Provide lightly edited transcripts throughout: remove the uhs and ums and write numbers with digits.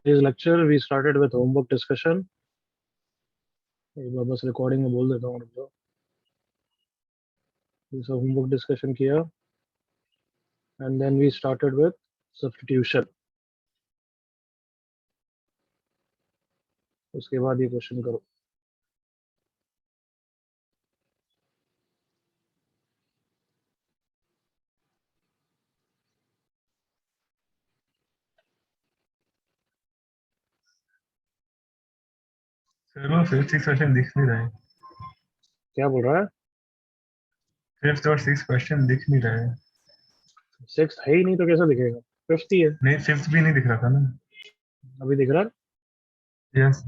Today's lecture we started with homework discussion. एक बार बस recording में बोल देता हूँ रुक जाओ. ये सब homework discussion किया and then we started with substitution. उसके बाद ये क्वेश्चन करो. सर वो फिफ्थ सिक्स क्वेश्चन दिख नहीं रहा है. क्या बोल रहा है? फिफ्थ और सिक्स क्वेश्चन दिख नहीं रहा है. सिक्स है ही नहीं तो कैसा दिखेगा? फिफ्थ ही है. नहीं फिफ्थ भी नहीं दिख रहा था ना. अभी दिख रहा है. यस.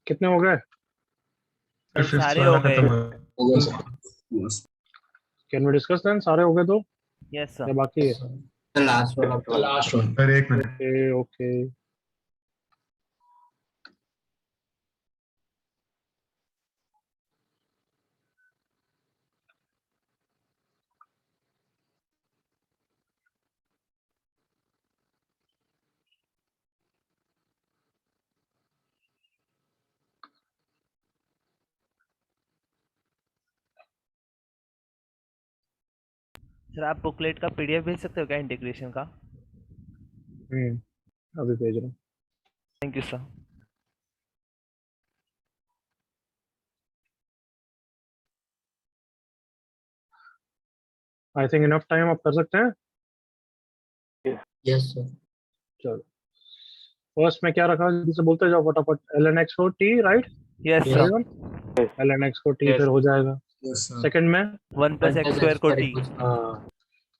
कितने हो गए? फिफ्थ सारे वाला हो गए. खत्म हो गया. Can we discuss then? सारे हो गए तो यस या सर. बाकी है? The last one. सर एक मिनट. Okay okay. सर आप बुकलेट का पीडीएफ भेज सकते हो क्या इंटीग्रेशन का? अभी भेज रहा हूँ. Thank you sir. I think enough time आप कर सकते हैं. Yes, sir. चलो फर्स्ट में क्या रखा जल्दी से बोलते जाओ फटाफट. ln x को t right. Yes sir. ln x को t फिर हो जाएगा. सेकंड में 1 + x स्क्वायर को t.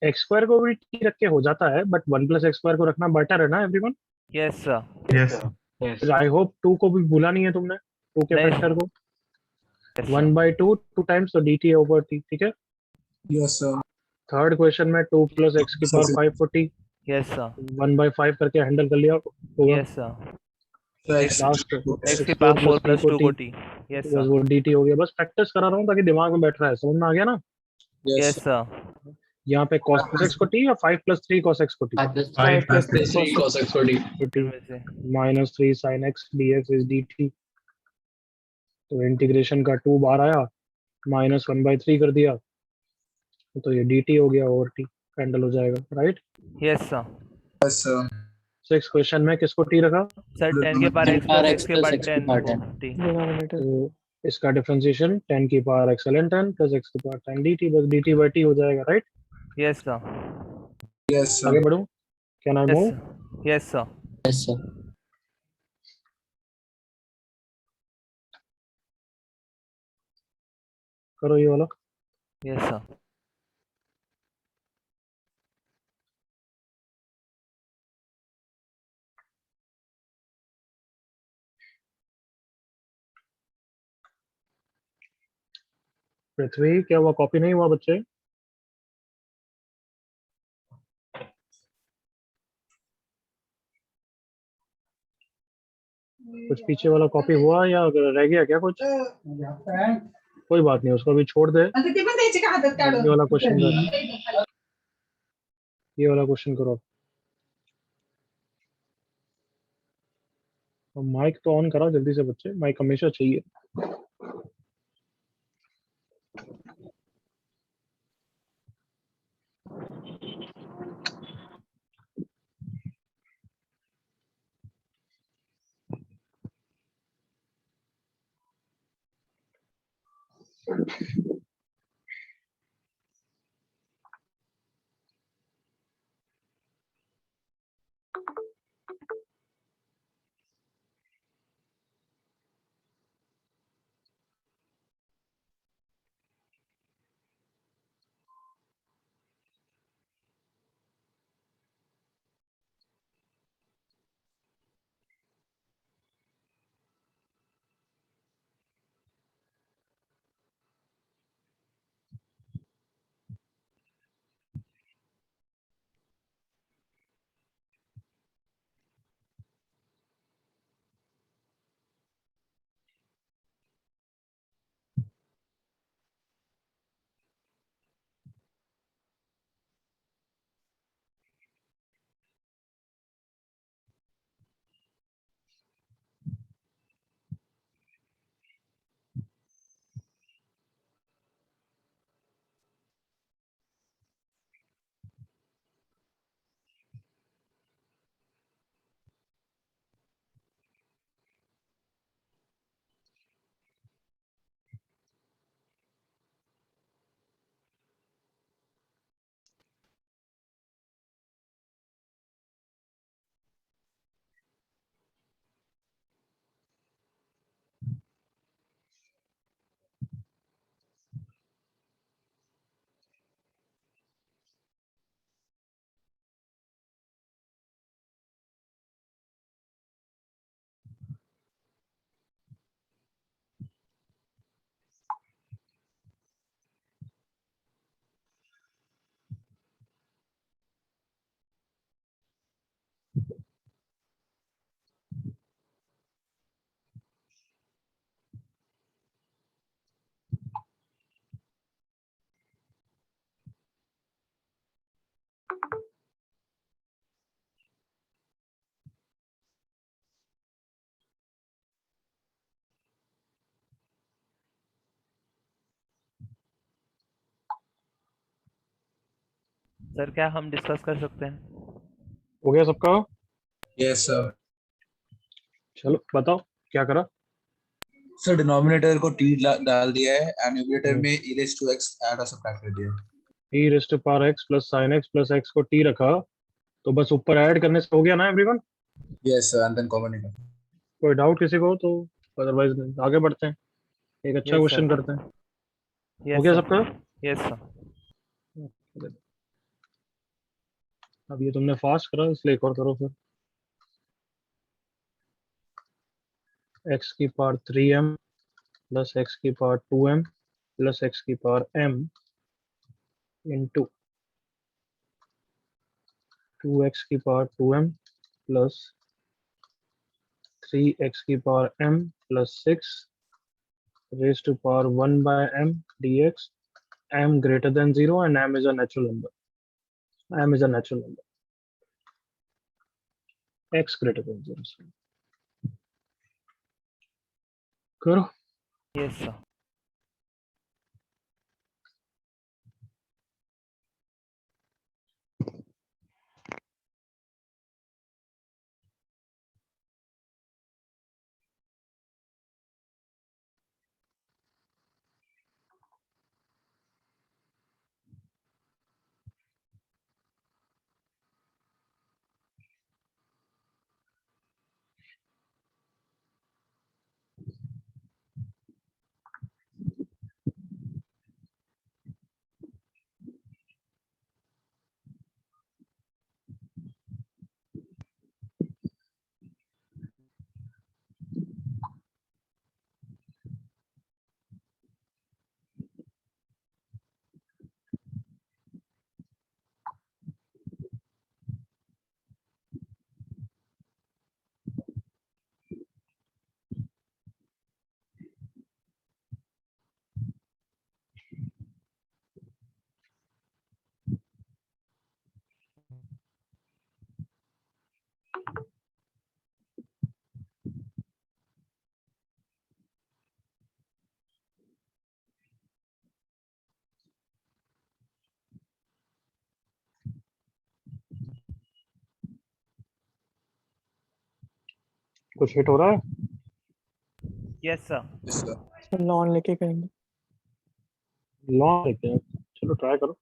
एक्स स्क्वायर को भी t रख के हो जाता है बट 1 + x स्क्वायर को रखना बेटर है ना everyone. Yes sir. Yes. I hope 2 को भी भूला नहीं है तुमने. 2 के नहीं। फैक्टर को Yes, 1/2 2 टाइम्स तो dt ओवर t. ठीक है. Yes, sir. थर्ड क्वेश्चन में 2 + x की पावर 5 को t यस सर. 1/5 करके हैंडल कर लिया होगा. Yes sir. So, last x की पावर 4 + 2 को t. यस बस सर। वो dt हो गया। बस प्रैक्टिस करा रहा हूँ ताकि दिमाग में बैठ रहा है, समझ में आ गया ना। Yes sir. यहाँ पे cos x को t या 5 + 3 cos x को t, 5 5 plus plus 3 cos x cos t. तो t में से -3 sin x dx is dt। तो इंटीग्रेशन का 2 बार आया, -1/3 कर दिया, तो ये dt हो गया ओवर t, कैंडल हो जाएगा, right. Yes sir. Yes, sir. 6 question में किसको t रखा, सर 10 के power 10 x power plus x x के plus पावर x की 10 power को 10. t। तो इसका डिफरेंशिएशन 10 की पावर x ln 10 + x की पावर 10 dt, बस dt/t हो जाएगा, right. Yes sir. Yes, sir. आगे बढ़ो, can I yes move. Sir. Yes sir. Yes, sir. करो ये वाला। Yes sir. पृथ्वी, क्या हुआ, कॉपी नहीं हुआ बच्चे। कुछ पीछे वाला कॉपी हुआ या रह गया क्या कुछ, कोई बात नहीं, उसको भी छोड़ दे। ये वाला क्वेश्चन कर, ये वाला क्वेश्चन करो। माइक तो ऑन करा जल्दी से बच्चे, माइक हमेशा चाहिए। सर क्या हम डिस्कस कर सकते हैं? हो गया सबका, Yes, sir. चलो बताओ क्या करा। सर डिनोमिनेटर को t डाल दिया है एंड न्यूमरेटर में e raised to x add और सब्ट्रैक्ट कर दिया है. e raised to power x + sin x + x को t रखा, तो बस ऊपर ऐड करने से हो गया ना everyone. Yes, sir. And then common निकाल. कोई डाउट किसी को हो तो, अदरवाइज आगे बढ़ते हैं, एक अच्छा यस क्वेश्चन सर। करते हैं। हो यस गया सर। सबका। Yes sir. अब ये तुमने फास्ट करा इसलिए एक और करो फिर। x की पावर 3m + x की पावर 2m + x की पावर m इंटू 2x की पावर 2m + 3x की power m + 6 raised to power 1 by m dx, m greater than 0 and m is a natural number. M is a natural number. X greater than 0. करो. Yes sir. कुछ hit हो रहा है? Yes sir. Yes, sir. Sir lawn लेके करेंगे. Long लेते हैं. चलो ट्राई करो.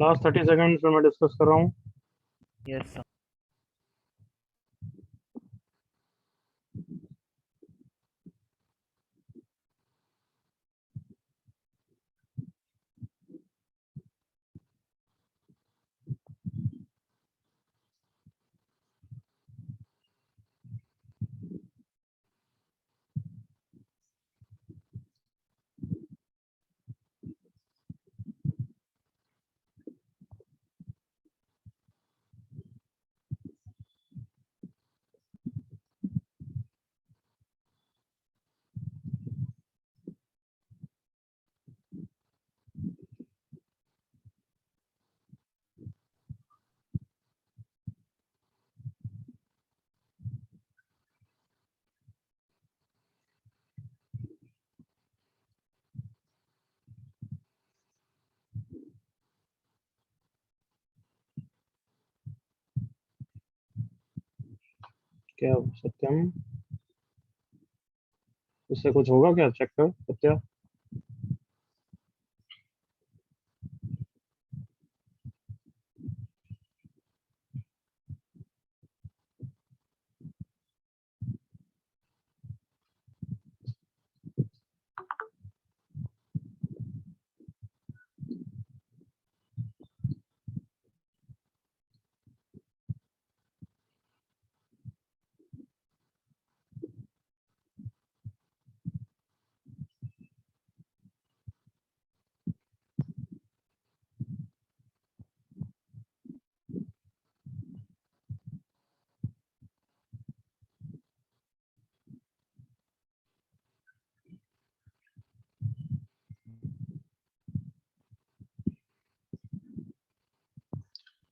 लास्ट 30 सेकंड्स में मैं डिस्कस कर रहा हूँ. Yes sir. क्या सत्यम? इससे कुछ होगा क्या? चेक कर सत्या.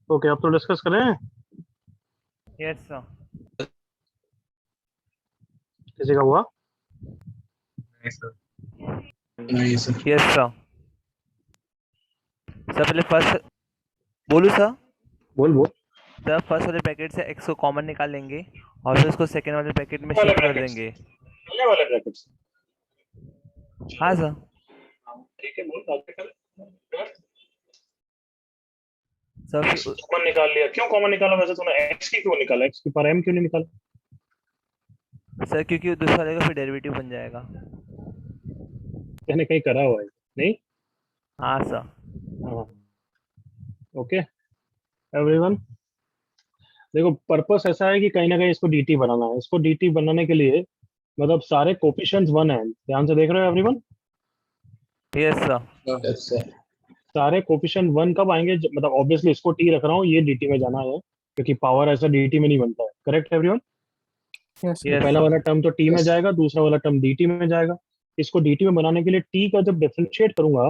ओके, अब तो डिस्कस करें. Yes sir. किसी का हुआ? नहीं सर. नहीं sir. Yes sir. सर पहले फर्स्ट बोलूँ सर. बोल बोल. सर फर्स्ट वाले पैकेट से x को कॉमन निकाल लेंगे और फिर उसको सेकेंड वाले पैकेट में शिफ्ट कर देंगे. पहले वाले ब्रैकेट्स. हाँ सर. ठीक है, बोल. सर कॉमन निकाल लिया। क्यों कॉमन निकाला वैसे तूने? एक्स की क्यों निकाला? एक्स की पावर एम क्यों नहीं निकाला? सर क्योंकि दूसरा वाले का फिर डेरिवेटिव बन जाएगा। मैंने कहीं करा हुआ है नहीं? हाँ सर। हाँ, ओके एवरीवन। देखो पर्पस ऐसा है कि कहीं ना कहीं इसको डीटी बनाना है। इसको डीटी बनाने के लिए मतलब सारे कोफिशिएंट्स वन है। ध्यान से देख रहे हो everyone? Yes sir. Yes, sir. सारे कोफिशिएंट वन कब आएंगे? मतलब ऑब्वियसली इसको टी रख रहा हूँ, ये डीटी में जाना है क्योंकि पावर ऐसा डीटी में नहीं बनता है। Correct everyone? यस तो यस पहला वाला सर। टर्म तो टी में Yes. जाएगा, दूसरा वाला टर्म डीटी में जाएगा। इसको डीटी में बनाने के लिए टी का जब डिफरेंशिएट करूंगा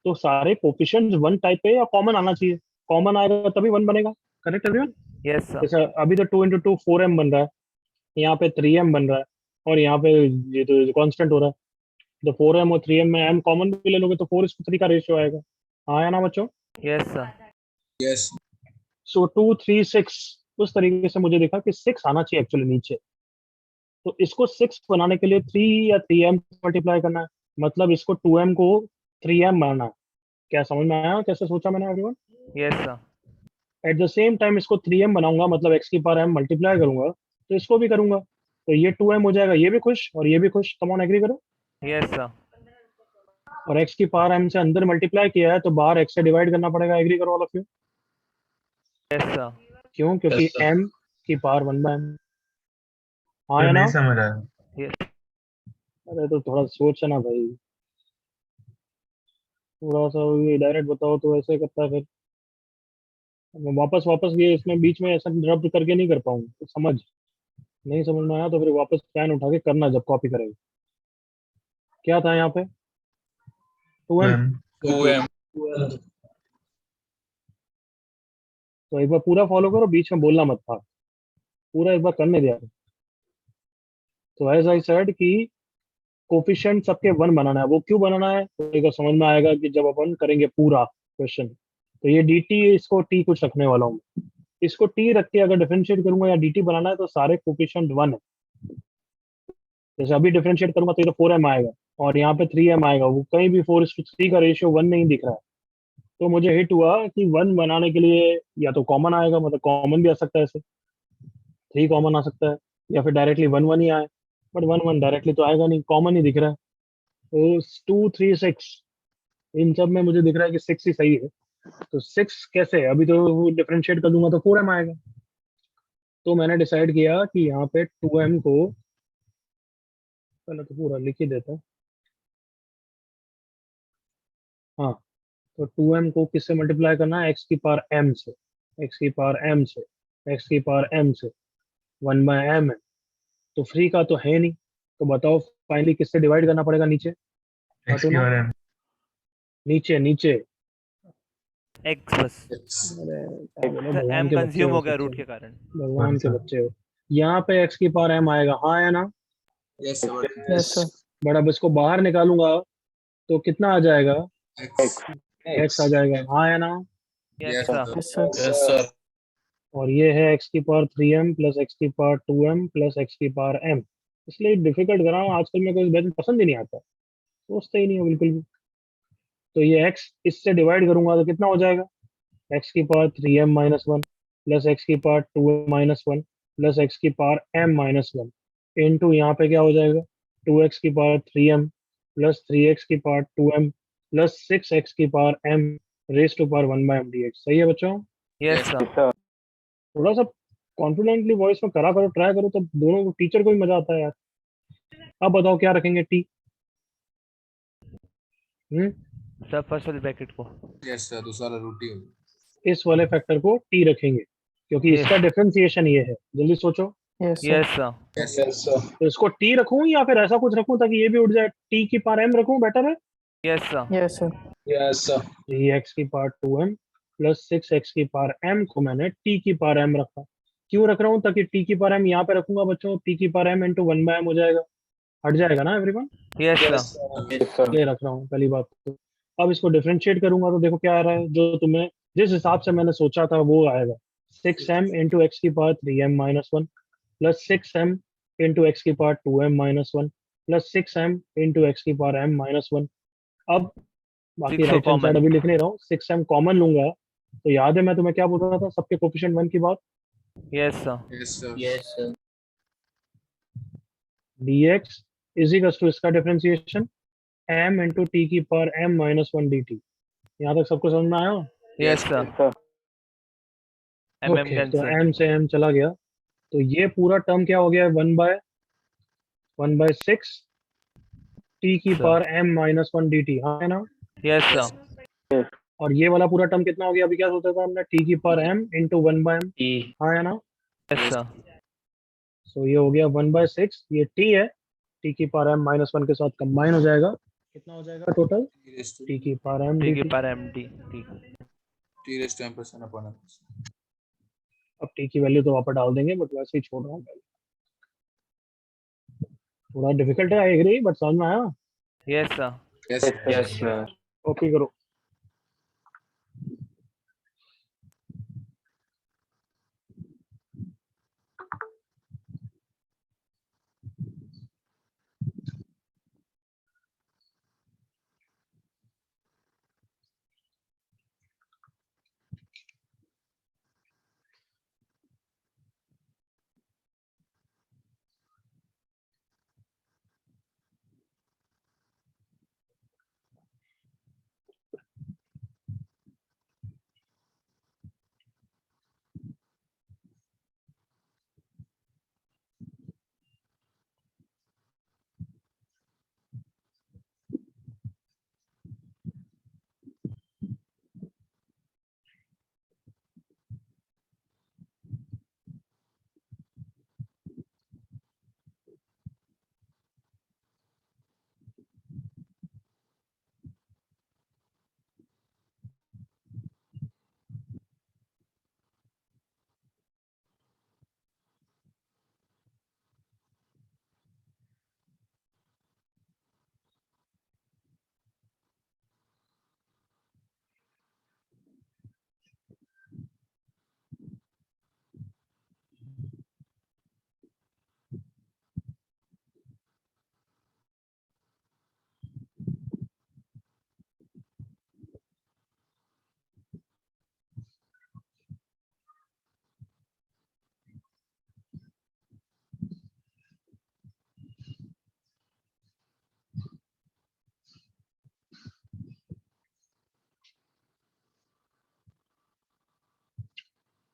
तो सारे कोफिशिएंट्स वन टाइप पे या कॉमन आना चाहिए। कॉमन आएगा तभी वन बनेगा। Correct everyone? Yes sir. जैसे अभी तो 2 into 2 4m बन रहा है, यहाँ पे 3m बन रहा है, और यहाँ पे ये तो कांस्टेंट हो रहा है। तो 4m और 3m में m कॉमन भी ले लोगे तो 4:3 का रेशियो आएगा। हाँ या ना बच्चों? Yes sir. Yes. सो 2 3 6 उस तरीके से मुझे दिखा कि 6 आना चाहिए एक्चुअली नीचे। तो इसको 6 बनाने के लिए 3 या 3m मल्टीप्लाई करना है। मतलब इसको 2m को 3m बनाना है। क्या समझ में आया कैसे सोचा मैंने everyone? Yes sir. At the same time इसको 3m बनाऊंगा, मतलब x की पावर m मल्टीप्लाई करूंगा तो इसको भी करूंगा, तो ये 2m हो जाएगा। ये भी खुश और ये भी खुश। कम ऑन एग्री करो। Yes sir. और x की पावर m से अंदर मल्टीप्लाई किया है तो बाहर x से डिवाइड करना पड़ेगा। एग्री करो all of you? Yes sir. क्यों? क्योंकि Yes, sir. m की पावर 1/m। हाँ तो या ना? नहीं समझ आया। यस। अरे तो थोड़ा सोचना भाई, थोड़ा सा ये डायरेक्ट बताओ तो ऐसे करता है फिर। मैं वापस वापस ये इसमें बीच में ऐसा रब करके नहीं कर पाऊंगा। तो समझ नहीं समझ में आया तो फिर वापस पेन उठा के करना जब कॉपी करेंगे। क्या था यहाँ पे? 2m। Ma'am 2m. तो एक बार पूरा फॉलो करो, बीच में बोलना मत था। पूरा एक बार करने दिया। तो एज आई सेड कि कोफिशिएंट सबके वन बनाना है। वो क्यों बनाना है तो एक बार समझ में आएगा कि जब अपन करेंगे पूरा क्वेश्चन। तो ये dt, इसको t कुछ रखने वाला हूँ। इसको t रख के अगर डिफरेंशिएट करूंगा या dt बनाना है तो सारे कोफिशिएंट वन है। जैसे अभी डिफरेंशिएट करूंगा तो ये तो 4m आएगा और यहाँ पे 3m आएगा। वो कहीं भी 4:3 का रेशियो वन नहीं दिख रहा है। तो मुझे हिट हुआ कि वन बनाने के लिए या तो कॉमन आएगा, मतलब कॉमन भी आ सकता है, ऐसे 3 कॉमन आ सकता है, या फिर डायरेक्टली 1 1 ही आए। बट 1 1 डायरेक्टली तो आएगा नहीं, कॉमन ही दिख रहा है। तो 2 3 6 इन सब में मुझे दिख रहा है कि 6 ही सही है। तो 6 कैसे है? अभी तो डिफरेंशिएट कर दूंगा तो 4m आएगा। तो मैंने डिसाइड किया कि यहाँ पे 2m को पहले तो पूरा लिख ही देता हूँ। हाँ, तो 2m को किससे मल्टीप्लाई करना है? x की पावर m से। x की पावर m से, x की पावर m से 1/m है। तो फ्री का तो है नहीं, तो बताओ फाइनली किससे डिवाइड करना पड़ेगा नीचे? एक्स की ना? बारे में नीचे नीचे। एक्स बस। Yes. अरे क्या बोले, सर भगवान एम के बच्चे कंज्यूम हो हो गया सच्चे। रूट के कारण। भगवान के अच्छा। बच्चे हो। यहाँ पे x की पावर m आएगा। हाँ या ना? Yes, sir. Yes sir. But अब इसको बाहर निकालूंगा तो कितना आ जाएगा? X. x आ जाएगा। हाँ या ना? Yes Yes, sir. sir. Yes sir. Yes, sir. और ये है x की पावर 3m प्लस x की पावर 2m प्लस x की पावर m। इसलिए डिफिकल्ट कर रहा हूँ। आजकल मेरे को इस बैच पसंद ही नहीं आता, सोचते ही नहीं हो बिल्कुल भी। तो ये x इससे डिवाइड करूंगा तो कितना हो जाएगा? x की power 3m minus one plus x की power 2m minus one plus x की power m minus one into यहाँ पे क्या हो जाएगा? 2x की पावर 3m प्लस 3x की पावर 2m प्लस 6x की power m raise to power 1/m dx। सही है बच्चों? Yes sir. थोड़ा सा कॉन्फिडेंटली वॉइस में करा करो, ट्राई करो, तो दोनों को टीचर को भी मजा आता है यार। अब बताओ क्या रखेंगे टी? सर फर्स्ट वाले ब्रैकेट को। Yes, sir. दूसरा रूट ही होगा. इस वाले फैक्टर को टी रखेंगे क्योंकि Yes. इसका डिफरेंशिएशन ये है। जल्दी सोचो। Yes sir. Yes sir. Yes, sir. तो इसको टी रखूं या फिर ऐसा कुछ रखूं ताकि ये भी उठ जाए? टी की पावर एम रखूं बेटर है? Yes sir. Yes sir. Yes, sir. ये एक्स की पावर 2m प्लस 6x की पावर m को मैंने टी की पावर m रखा। क्यों रख रहा हूँ? ताकि टी की पावर m यहाँ पे रखूंगा बच्चों, टी की पावर m इंटू 1/m हो जाएगा। हट जाएगा ना एवरीवन? Yes sir. ये रख रहा हूँ पहली बात तो। अब इसको डिफरेंशिएट करूंगा तो देखो क्या आ रहा है, जो तुम्हें जिस हिसाब से मैंने सोचा था वो आएगा। 6m इंटू एक्स की power 3m minus one plus 6m into x की power 2m minus one plus 6m into x की पावर m माइनस वन। अब बाकी 6 को राइट हैंड साइड common। अभी लिख नहीं रहा हूँ। 6m कॉमन लूंगा तो याद है मैं तुम्हें क्या बोल रहा था सबके कोफिशिएंट 1 की बात? Yes sir. Yes, sir. Yes, sir. dx is equal to इसका डिफरेंशिएशन m इंटू टी की पावर m माइनस 1 dt। यहाँ तक सबको समझ में आया? Yes Yes, sir. M okay, तो कैंसिल। m से m चला गया, तो ये पूरा टर्म क्या हो गया? 1/6 टी की sir. Power m minus 1 dt, हाँ है ना? Yes sir. और ये वाला पूरा टर्म कितना हो गया? अभी क्या सोचा था हमने? टी की power m into 1/m, T. हाँ है ना? Yes sir. सो ये हो गया 1/6, ये t है, टी की पावर m माइनस 1 के साथ कंबाइन हो जाएगा, कितना हो जाएगा total? T raised to T की पावर m टी की dt। Power M D T. T raised to m plus 1 upon m. अब टी की वैल्यू तो वापस डाल देंगे, बट वैसे ही छोड़ रहा हूँ पहले। थोड़ा डिफिकल्ट है, आई एग्री, बट समझ में आया? Yes sir. Yes, sir. Yes, sir. Copy करो।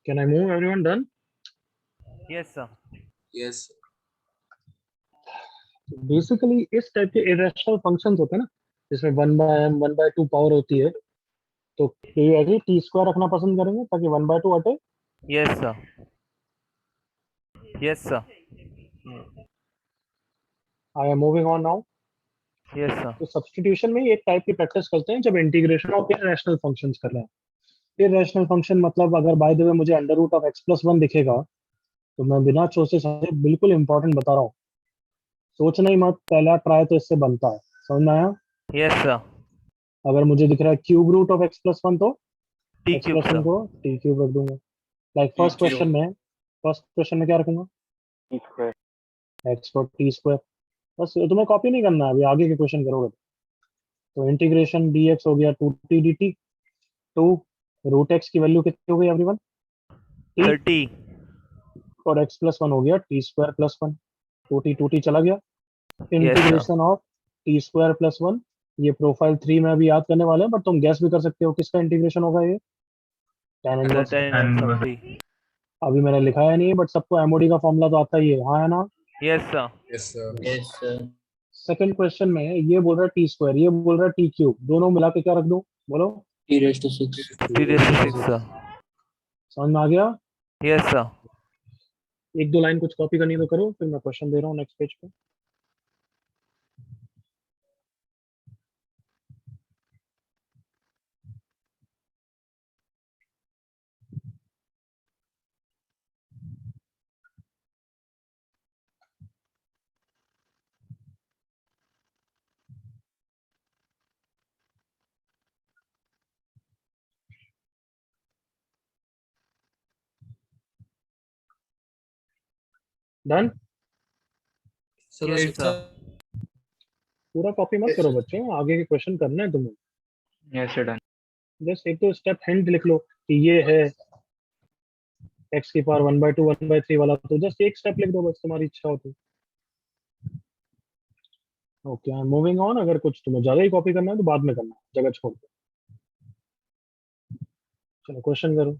Can I move? Everyone done? Yes sir. Yes. Basically इस टाइप के इरेशनल फंक्शंस होते हैं ना, जिसमें 1/m 1/2 पावर होती है, तो ये एग्री टी स्क्वायर रखना पसंद करेंगे ताकि 1/2 हटे। Yes sir. Yes sir. I am moving on now. Yes sir. तो सब्स्टिट्यूशन में एक टाइप की प्रैक्टिस करते हैं जब इंटीग्रेशन ऑफ इरेशनल फंक्शंस कर रहे हैं। इरेशनल फंक्शन मतलब अगर बाय द वे मुझे अंडर रूट ऑफ x+1 दिखेगा, तो मैं बिना सोचे समझे बिल्कुल इंपॉर्टेंट बता रहा हूँ, सोचना ही मत, पहला ट्राई तो इससे बनता है। समझ में आया? Yes sir. अगर मुझे दिख रहा है क्यूब रूट ऑफ x+1, तो T x cube plus one sir. को टी क्यूब रख दूंगा। लाइक फर्स्ट क्वेश्चन में क्या रखूंगा? T square. एक्स को टी स्क्वायर। बस तुम्हें कॉपी नहीं करना है, अभी आगे के क्वेश्चन करोगे। तो इंटीग्रेशन dx हो गया 2t dt, 2 रूट एक्स की वैल्यू कितनी हो गई एवरीवन? Sir T. और x+1 हो गया टी स्क्वायर प्लस 1, 2t चला गया। Yes sir. Integration of t square plus 1, ये प्रोफाइल 3 में अभी याद करने वाले हैं, बट तुम गैस भी कर सकते हो किसका इंटीग्रेशन होगा ये? tan sir inverse. Ten And inverse of was T. अभी मैंने लिखा है नहीं, बट सबको एमओडी का फॉर्मूला तो आता ही है, हाँ है ना? Yes sir. Yes, sir. Yes, sir. Second question में ये बोल रहा है टी स्क्वायर, ये बोल रहा है टी क्यूब, दोनों मिला के क्या रख दूं? बोलो। T raised to 6. T raise to 6 sir. समझ में आ गया? Yes sir. एक दो लाइन कुछ कॉपी करनी तो करो, फिर मैं क्वेश्चन दे रहा हूँ नेक्स्ट पेज पे। Done? Sir, yes was sir. पूरा कॉपी मत करो बच्चों, आगे के क्वेश्चन करने हैं तुम्हें। Yes, sir. Done. जस्ट एक तो स्टेप हिंट लिख लो कि ये है x की पावर 1/2 1/3 वाला, तो जस्ट एक स्टेप लिख दो बस, तुम्हारी इच्छा हो तो। Okay, I am moving on. अगर कुछ तुम्हें ज्यादा ही कॉपी करना है तो बाद में करना, जगह छोड़ दो। चलो क्वेश्चन करो।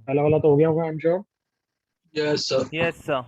पहला वाला तो हो गया होगा, I am sure. Yes, sir. Yes sir.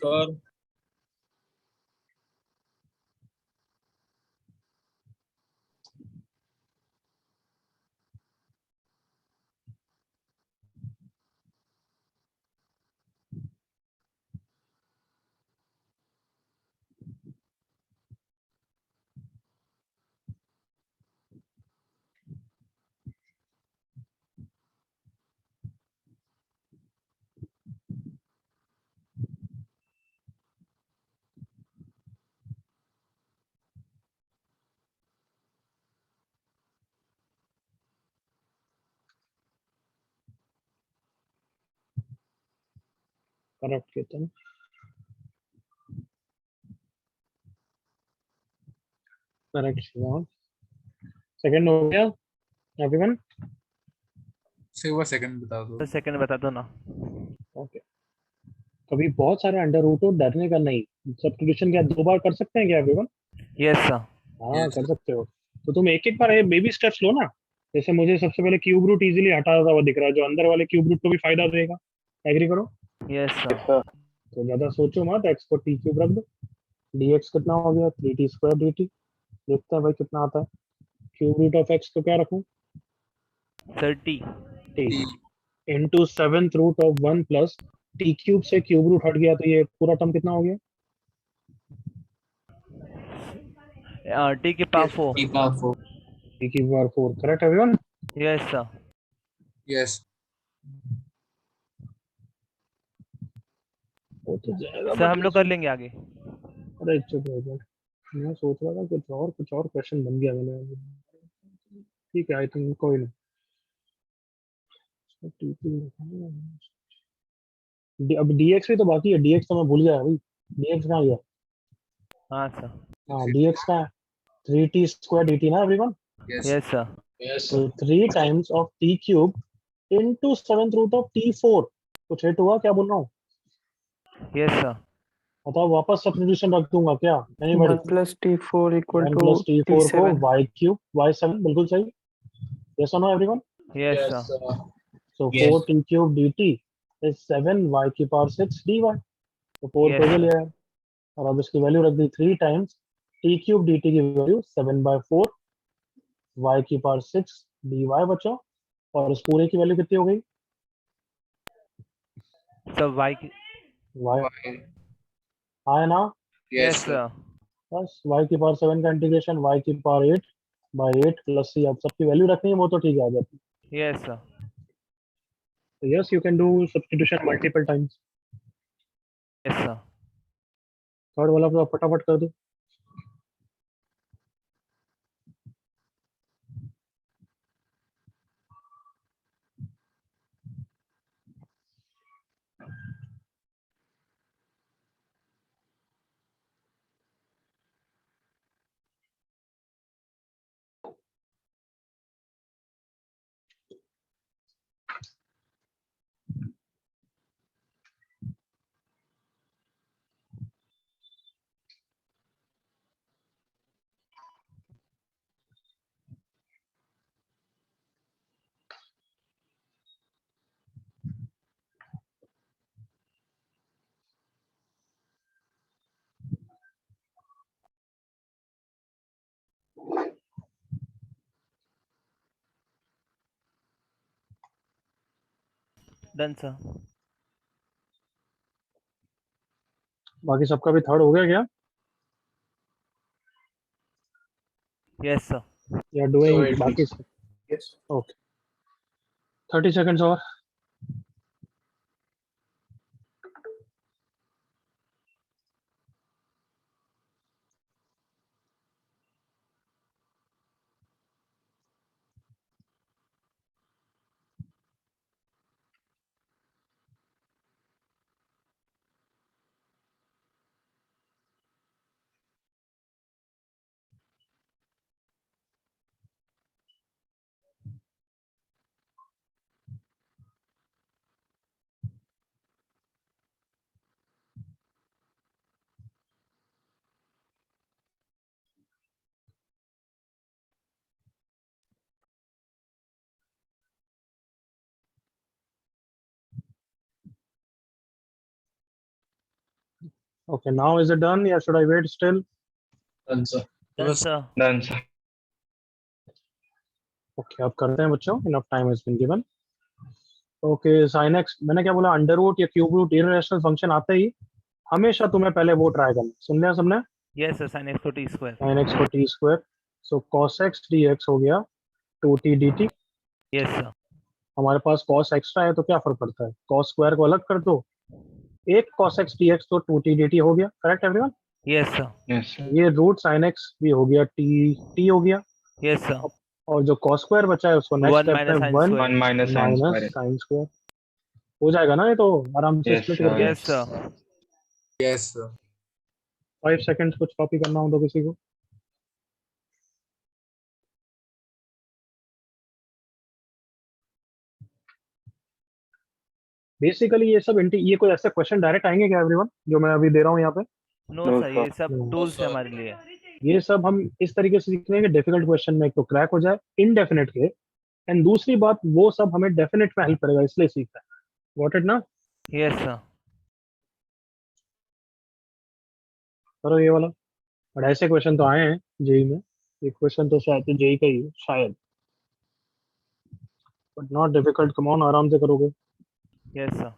Sure. Correct Ketan. Correct Shivang. Second हो गया एवरीवन? से हुआ सेकंड बता दो। तो सेकंड बता दो ना। ओके। कभी बहुत सारे अंडर रूट हो, डरने का नहीं। सब्स्टिट्यूशन क्या 2 बार कर सकते हैं क्या एवरीवन? Yes sir. हाँ Yes, कर sir. सकते हो। तो तुम एक एक बार बेबी स्टेप्स लो ना। जैसे मुझे सबसे पहले क्यूब रूट इजीली हटाता हुआ दिख रहा है, जो अंदर वाले क्यूब रूट को भी फायदा देगा। एग्री करो? Yes sir. तो ज्यादा सोचो मत, एक्स को टी क्यूब रख दो। dx कितना हो गया? 3t² dt। देखते हैं भाई कितना आता है। क्यूब रूट ऑफ एक्स को क्या रखूं? 30। t T. Into 7th root of 1 plus T cube से क्यूब रूट हट गया, तो ये पूरा टर्म कितना हो गया? टी के पावर 4। T power 4. टी की power 4। Correct everyone? Yes sir. Yes. हो तो जाएगा सर हम बट लोग कर लेंगे आगे। अरे चुप हो जा, मैं सोच रहा था कुछ और क्वेश्चन बन गया मैंने। ठीक है, आई थिंक कोई नहीं। अब डीएक्स भी तो बाकी है, डीएक्स तो मैं भूल गया भाई। डीएक्स कहाँ गया? हाँ सर। हाँ डीएक्स का 3t स्क्वायर dt ना everyone. Yes. Yes sir. Yes, तो sir. 3 times of t cube into 7th root of t4। कुछ हिट हुआ क्या बोल रहा हूँ? Yes sir. बताओ, वापस सब्स्टिट्यूशन रख दूंगा क्या? Anybody? 1 plus t4 equal 1 to plus t4 को t7. y क्यूब y7 बिल्कुल सही। यस और no everyone? Yes Yes, sir. sir. So Yes. 4t cube dt is 7 y की पावर 6 dy। तो 4 यस को इधर ले सर। आया और अब इसकी वैल्यू रख दी 3 टाइम्स t क्यूब dt की वैल्यू 7/4 y की पावर 6 dy बचो। और इस पूरे की वैल्यू कितनी हो गई? सर वाई की। y Why? आया ना? Yes Yes, sir. सर। बस y की पावर 7 का इंटीग्रेशन y की पावर 8/8 प्लस c। अब सबकी वैल्यू रखनी है वो तो ठीक है, आ जाती यस सर। है। Yes you can do substitution multiple times. Yes sir. Third वाला तो फटाफट कर दो। Done sir. बाकी सबका भी थर्ड हो गया क्या? Yes sir. या So डूइंग it बाकी? will. Yes. ओके, 30 सेकंड्स और। Okay, now is it done या should I wait still? Done, sir. Done Yes. Sir. Done sir. Okay, अब करते हैं बच्चों, enough time has been given. Okay sine x, मैंने क्या बोला? अंडर रूट या क्यूब रूट इररेशनल फंक्शन आते ही हमेशा तुम्हें पहले वो ट्राई करना। सुन लिया सबने? Yes sir. साइन एक्स को टी स्क्वायर। साइन एक्स को T square. So cos x D x हो गया 2t dt। Yes sir. हमारे पास कॉस एक्स्ट्रा है तो क्या फर्क पड़ता है, कॉस स्क्वायर को अलग कर दो, एक कॉस एक्स डी एक्स तो 2t dt हो गया। Correct everyone? Yes sir. Yes sir. ये रूट साइन एक्स भी हो गया, टी टी हो गया। Yes sir. और जो कॉस स्क्वायर बचा है उसको नेक्स्ट 1 स्टेप में minus sine 1 one square. Minus sine minus square. Sine square हो जाएगा ना? ये तो आराम से यस स्प्लिट सर। करके। Yes sir. Yes, sir. 5 seconds कुछ कॉपी करना हो तो किसी को। बेसिकली ये सब ये कोई ऐसे क्वेश्चन डायरेक्ट आएंगे क्या एवरीवन, जो मैं अभी दे रहा हूँ यहाँ पे? No No, sir, sir. ये सब No. टूल्स है sir. हमारे लिए। ये सब हम इस तरीके से सीख लेंगे डिफिकल्ट क्वेश्चन में एक तो क्रैक हो जाए इनडेफिनेट के, एंड दूसरी बात वो सब हमें डेफिनेट में हेल्प करेगा, इसलिए सीखता है। वॉट इट ना? Yes sir. करो ये वाला। और ऐसे क्वेश्चन तो आए हैं जेई में, ये क्वेश्चन तो शायद जेई का ही है शायद, but not difficult. Come on, आराम से करोगे। Yes sir.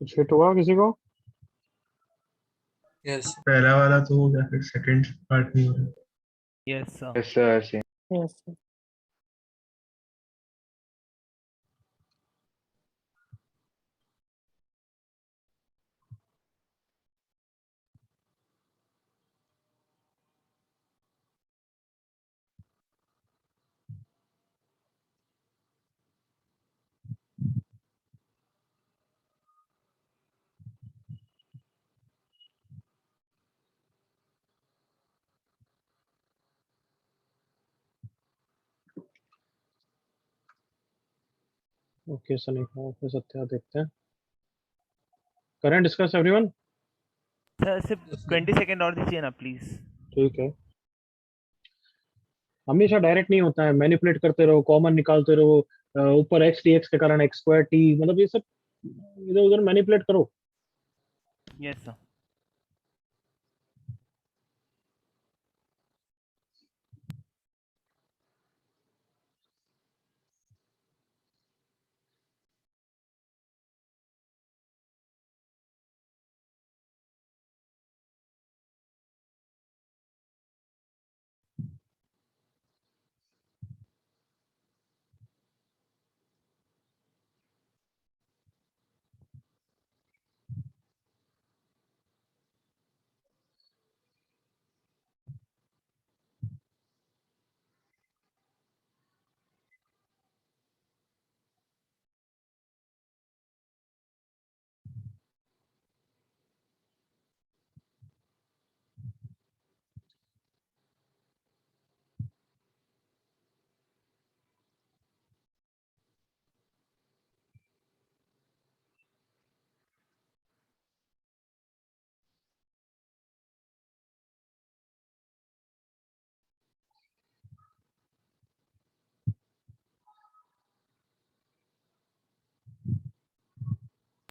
कुछ हिट हुआ किसी को? यस पहला वाला तो हो गया, फिर सेकंड पार्ट नहीं हो रहा। Yes sir. Yes, sir. Same. Yes, sir. Okay Sunny, फिर सत्या देखते हैं। Current discuss everyone. सर सिर्फ 20 सेकंड और दीजिए ना प्लीज। ठीक है, हमेशा डायरेक्ट नहीं होता है, मैनिपुलेट करते रहो, कॉमन निकालते रहो, ऊपर एक्स डी एक्स के कारण एक्स स्क्वायर टी, मतलब ये सब इधर उधर मैनिपुलेट करो। Yes sir.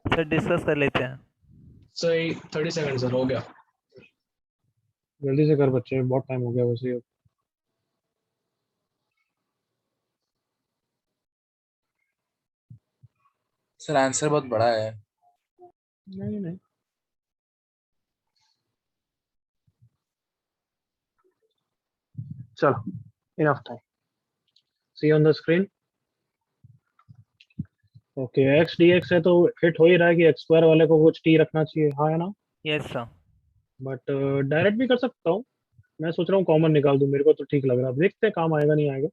सर डिस्कस कर लेते हैं। सही 30 सेकंड सर, हो गया। जल्दी से कर बच्चे, बहुत टाइम हो गया वैसे ही। सर आंसर बहुत बड़ा है। नहीं नहीं, चलो enough time. See on the screen. Okay, X D X है तो हिट हो ही रहा है कि एक्स स्क्वायर वाले को कुछ टी रखना चाहिए, हाँ है ना? Yes sir. बट डायरेक्ट भी कर सकता हूँ। मैं सोच रहा हूँ कॉमन निकाल दूं, मेरे को तो ठीक लग रहा है, देखते हैं काम आएगा नहीं आएगा।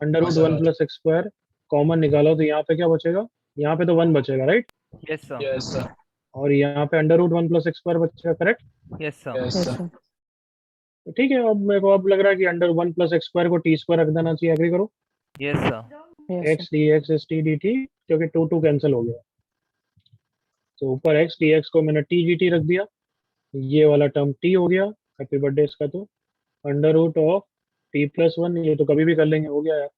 अंडर हाँ root sir, one plus x square common निकालो तो यहाँ पे क्या बचेगा? यहाँ पे तो वन बचेगा right, yes sir. Yes sir, और यहाँ पे under root one plus x square बचेगा, correct? Yes sir. Yes Yes, sir, sir. तो ठीक है, अब मेरे को अब लग रहा है कि under one plus x square को टी स्क्वायर रख देना चाहिए, एग्री करो? Yes sir. Yes, sir. X D x S T D T, क्योंकि टू टू कैंसिल हो गया, तो ऊपर एक्स डी एक्स को मैंने टी जी टी रख दिया, ये वाला टर्म टी हो गया, हैप्पी बर्थडे इसका। तो under root of T plus one, ये तो कभी भी कर लेंगे, हो गया यार।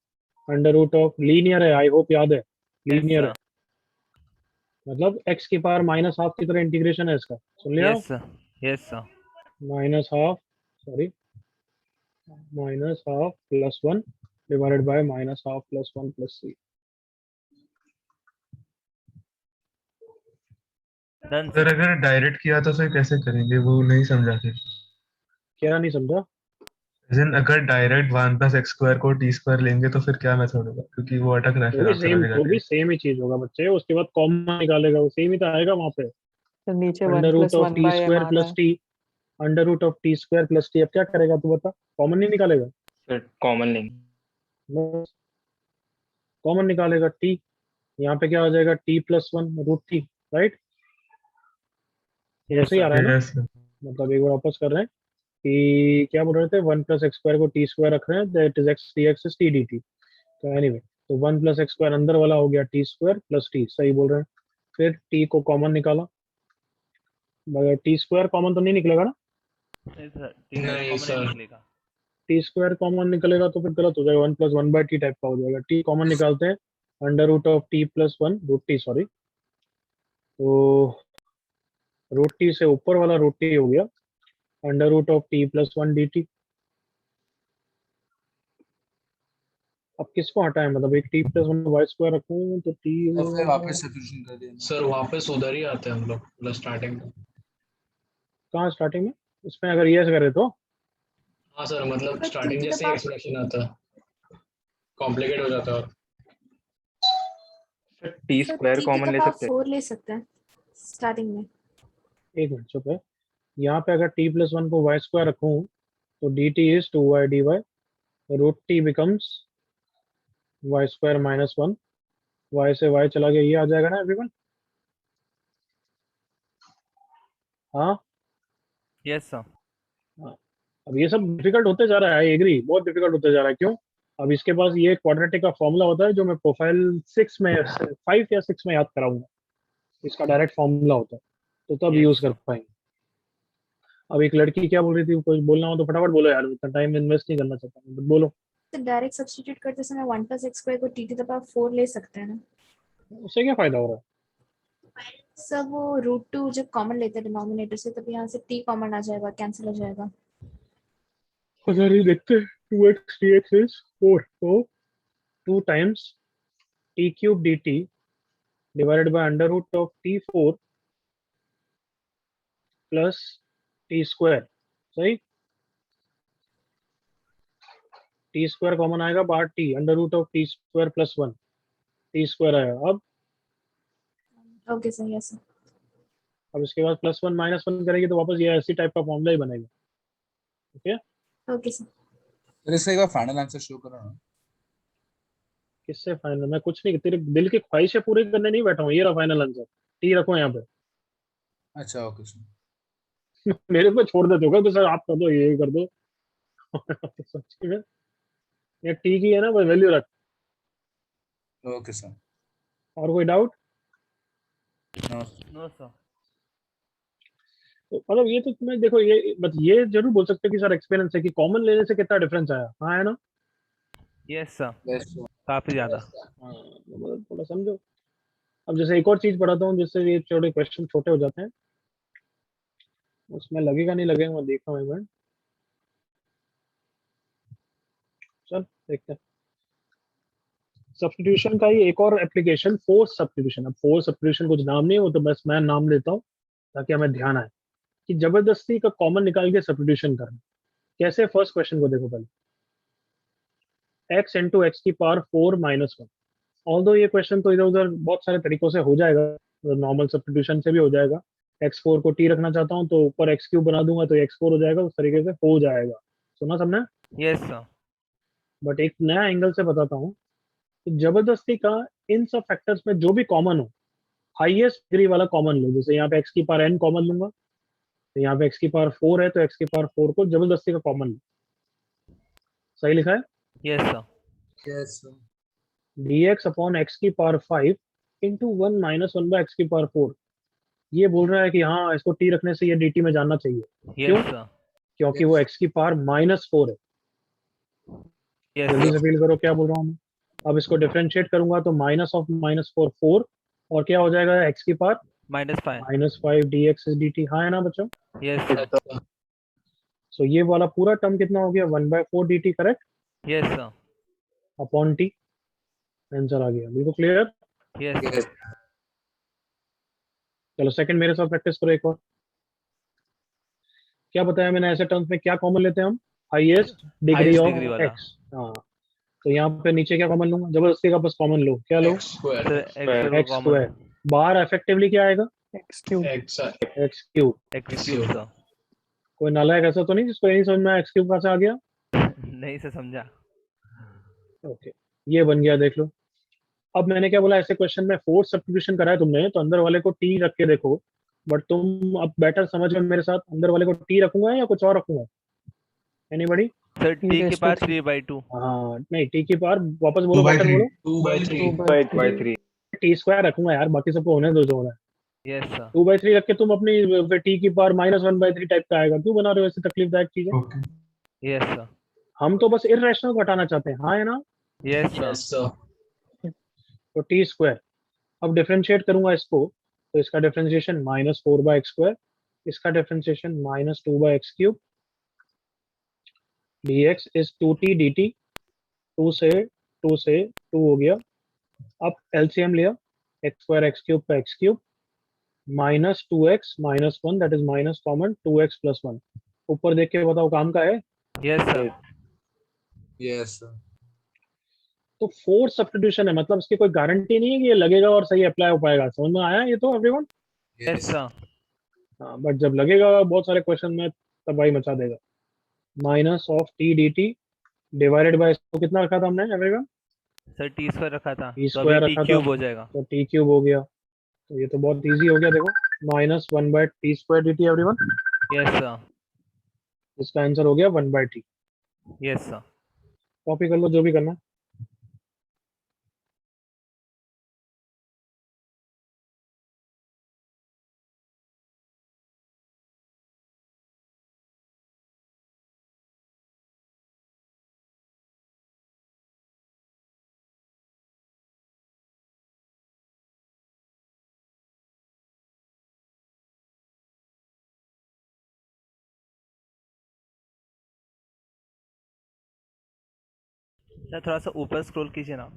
अंडर रूट ऑफ लीनियर है, आई होप याद है, यस लीनियर है, सर। मतलब एक्स की पावर माइनस हाफ की तरह इंटीग्रेशन है इसका, सुन लिया? Yes sir. Yes sir. Minus half, sorry, minus half plus one divided by minus half plus one plus C. Done sir sir. अगर डायरेक्ट किया तो फिर कैसे करेंगे, वो नहीं समझा फिर। क्या नहीं समझा? अगर direct one plus x square को टी स्क्वायर लेंगे तो फिर क्या मेथड होगा, क्योंकि वो अटक रहा है वो फिर भी आंसर सेम, आगे वो जाके। भी सेम ही चीज होगा बच्चे, उसके बाद कॉमन निकालेगा, वो सेम ही तो आएगा वहां पे। तो नीचे under 1 root + of 1 t by m square आ रहा प्लस है. T, under root of t square plus t, अब क्या करेगा तू बता? कॉमन नहीं निकालेगा? Sir, common link. कॉमन निकालेगा टी, यहाँ पे क्या हो जाएगा? T plus one root T, right? Yes वैसे ही आ सर। रहा है ना? Yes sir. मतलब एक बार वापस कर रहे हैं कि क्या बोल रहे थे, वन प्लस एक्स स्क्वायर को टी स्क्वायर रख रहे हैं, that is x T x is T D T. तो एनीवे, तो वन प्लस एक्स स्क्वायर अंदर वाला हो गया टी स्क्वायर प्लस टी, सही बोल रहे हैं। फिर टी को कॉमन निकाला, मगर टी स्क्वायर कॉमन तो नहीं निकलेगा ना? नहीं सर, टी नहीं कॉमन सर, नहीं निकलेगा। टी स्क्वायर कॉमन निकलेगा तो फिर गलत हो जाएगा, one plus one by t type का हो जाएगा। टी कॉमन निकालते हैं, under root of T plus one root t, sorry, तो रूट टी से ऊपर वाला रूट टी हो गया under root of T plus one d t. अब किसको हटाएं, मतलब एक t plus one y square रखूं तो टी और फिर वापस सब्स्टिट्यूशन कर देना। सर वापस उधर ही आते हैं हम लोग, मतलब स्टार्टिंग में। कहाँ स्टार्टिंग में, इसमें अगर ये करे तो हाँ सर, मतलब पर स्टार्टिंग टी जैसे ही एक्सप्रेशन आता है, कॉम्प्लिकेट हो जाता है। और सर टी स्क्वायर कॉमन ले सकते हैं। 4 ले सकते हैं स्टार्टिंग में। एक मिनट चुप है, यहाँ पे अगर टी प्लस वन को वाई स्क्वायर रखूं तो d t is two y d y, root t becomes y square minus one, y से वाई चला गया, ये आ जाएगा ना एवरीवन। हाँ यस सर। हाँ। अब ये सब डिफिकल्ट होते जा रहा है, आई एग्री, बहुत डिफिकल्ट होते जा रहा है। क्यों? अब इसके पास ये क्वाड्रेटिक का फॉर्मूला होता है जो मैं प्रोफाइल 6 में 5 या 6 में याद कराऊंगा, इसका डायरेक्ट फॉर्मूला होता है, तो तब Yes, यूज कर sir. पाएंगे। अब एक लड़की क्या बोल रही थी, कुछ बोलना हो तो फटाफट बोलो यार, इतना टाइम इन्वेस्ट नहीं करना चाहता हूं, बोलो। तो डायरेक्ट सब्स्टिट्यूट करते समय 1 + x² को t टू द पावर 4 ले सकते हैं ना उससे क्या फायदा हो रहा है? सर? वो √2 जब कॉमन लेते हैं डिनोमिनेटर से, तब यहाँ से t कॉमन आ जाएगा, कैंसिल हो जाएगा। अगर ये देखते 2x dx is 4, तो 2 times t cube dt divided by under root of t4 plus t square, सही। t स्क्वायर कॉमन आएगा बाहर, t under root of t square plus 1, t square आया। Okay sir, yes sir. अब इसके बाद plus 1 minus 1 करेंगे तो वापस ये ऐसी टाइप का फॉर्मूला ही बनेगा। Okay, okay sir. फिर इसका एक बार फाइनल आंसर शो करो ना। किससे फाइनल? मैं कुछ नहीं, तेरे दिल की ख्वाहिशें पूरी करने नहीं बैठा हूँ, ये रहा फाइनल आंसर, टी रखो यहाँ पे। अच्छा ओके सर। मेरे पे छोड़ देते हो क्या? तो सर आप कर दो, ये कर दो। सच्ची में ये टी की है ना, बस वैल्यू रख। Okay sir. और कोई डाउट? No no sir. तो मतलब ये तो तुम्हें देखो, ये बस ये जरूर बोल सकते हो कि सर एक्सपीरियंस है कि कॉमन लेने से कितना डिफरेंस आया। हाँ है ना? यस सर, यस काफी ज्यादा। हाँ, मतलब थोड़ा समझो। अब जैसे एक और चीज पढ़ाता हूँ जिससे ये छोटे क्वेश्चन छोटे हो जाते हैं, उसमें लगेगा नहीं लगेगा मैं देखता हूँ एक मिनट। चल देखते हैं। सब्स्टिट्यूशन का ही एक और एप्लीकेशन, फोर्स सब्स्टिट्यूशन। अब फोर्स सब्स्टिट्यूशन कुछ नाम नहीं है, वो तो बस मैं नाम लेता हूँ ताकि हमें ध्यान आए कि जबरदस्ती का कॉमन निकाल के सब्स्टिट्यूशन करना कैसे। फर्स्ट क्वेश्चन को देखो पहले, x इंटू एक्स की पावर 4 माइनस 1। ऑल्दो ये क्वेश्चन तो इधर उधर बहुत सारे तरीकों से हो जाएगा, नॉर्मल सब्स्टिट्यूशन से भी हो जाएगा। x4 को t रखना चाहता हूँ तो ऊपर x क्यूब बना दूंगा तो x4 हो जाएगा, उस तरीके से हो जाएगा। सुना सबने? Yes sir. बट एक नया एंगल से बताता हूँ कि जबरदस्ती का इन सब फैक्टर्स में जो भी कॉमन हो, हाईएस्ट डिग्री वाला कॉमन लो। जैसे यहाँ पे x की पावर n कॉमन लूंगा, तो यहाँ पे x की पावर 4 है तो x की पावर 4 को जबरदस्ती का कॉमन लो। सही लिखा है? Yes sir. Yes sir. dx upon x की power 5 into 1 minus 1 by x की पावर 4। ये बोल रहा है कि हाँ, इसको t रखने से ये dt में जानना चाहिए, यस सर। क्योंकि वो x की पावर -4 है। यस जल्दी से सर। फील करो क्या बोल रहा हूँ मैं। अब इसको डिफरेंशिएट करूंगा तो माइनस ऑफ -4 4, और क्या हो जाएगा x की पावर -5। -5 dx dt। हाँ है ना बच्चों? Yes sir. सो ये वाला पूरा टर्म कितना हो गया? 1/4 dt, correct, yes sir. Upon t। Answer आ गया, बिल्कुल क्लियर। Yes yes sir. चलो सेकंड मेरे साथ प्रैक्टिस करो एक और। क्या बताया मैंने, ऐसे टर्म्स में क्या कॉमन लेते हैं हम? Highest degree highest of degree वाला। x। हाँ, तो यहाँ पे नीचे क्या कॉमन लूंगा? जबरदस्ती का बस कॉमन लो, क्या लो? X square. Sir x x square. बाहर इफेक्टिवली क्या आएगा? X x cube. x cube sir. कोई नालायक ऐसा तो नहीं जिसको ये नहीं समझ में आया x क्यूब कहाँ से आ गया? नहीं से समझा। ओके, ये बन गया, देख लो। अब मैंने क्या बोला, ऐसे क्वेश्चन में फोर्स सब्स्टिट्यूशन करा है तुमने तो अंदर वाले को टी रख के देखो। बट तुम अब बेटर समझ में मेरे साथ, अंदर वाले को टी रखूंगा या कुछ और रखूंगा? एनीबडी? सर t के पास 3/2। हाँ नहीं, टी की पावर वापस बोलो, 2/3 बेटर बोलो। 2/3। टी स्क्वायर रखूंगा यार, बाकी सबको होने दो जो होना है। Yes sir. 2/3 रख के तुम अपनी टी की पावर -1/3 टाइप का आएगा। क्यों बना रहे हो ऐसे तकलीफदायक चीजें? ओके। Yes sir. हम तो बस इरेशनल को हटाना चाहते हैं। हाँ है ना? Yes sir. Yes sir. तो टी स्क्वायर। अब डिफरेंशिएट करूंगा इसको तो इसका डिफरेंशिएशन -4/x², इसका differentiation -2/x³ dx is 2t dt। 2 से टू से टू हो गया। अब एलसीएम लिया, एक्स स्क्वायर एक्स क्यूब का x cube minus two x minus one, that is minus common two x plus one. ऊपर देख के बताओ काम का है। Yes sir. Yes sir. तो फोर्स सब्स्टिट्यूशन है, मतलब इसकी कोई गारंटी नहीं है कि ये लगेगा और सही अप्लाई हो पाएगा। समझ में आया ये तो एवरीवन? Yes sir. हाँ, बट जब लगेगा बहुत सारे क्वेश्चन में तबाही मचा देगा। Minus of T D T divided by, इसको कितना रखा था हमने एवरीवन? सर टी स्क्वायर रखा था, टी तो अभी स्क्वायर टी रखा था, क्यूब हो जाएगा। तो टी क्यूब हो गया। तो ये तो बहुत इजी हो गया, देखो minus one by T square D T everyone. Yes sir. इसका आंसर हो गया one by T. Yes sir. Copy कर लो जो भी करना है। सर थोड़ा सा ऊपर स्क्रॉल कीजिए ना।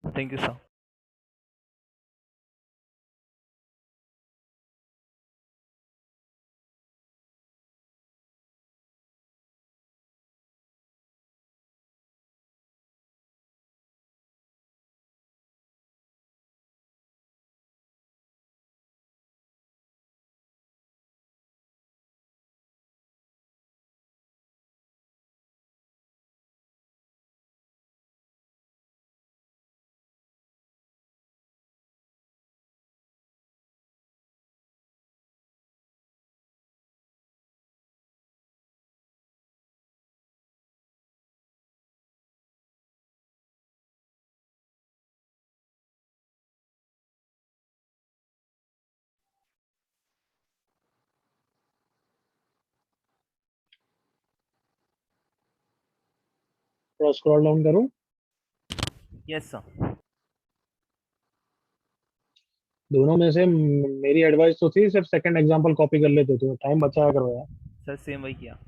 Thank you sir. थोड़ा स्क्रॉल डाउन करूँ? Yes sir. दोनों में से मेरी एडवाइस तो थी सिर्फ सेकंड एग्जांपल कॉपी कर लेते थे, टाइम बचाया करो यार। सर सेम वही किया।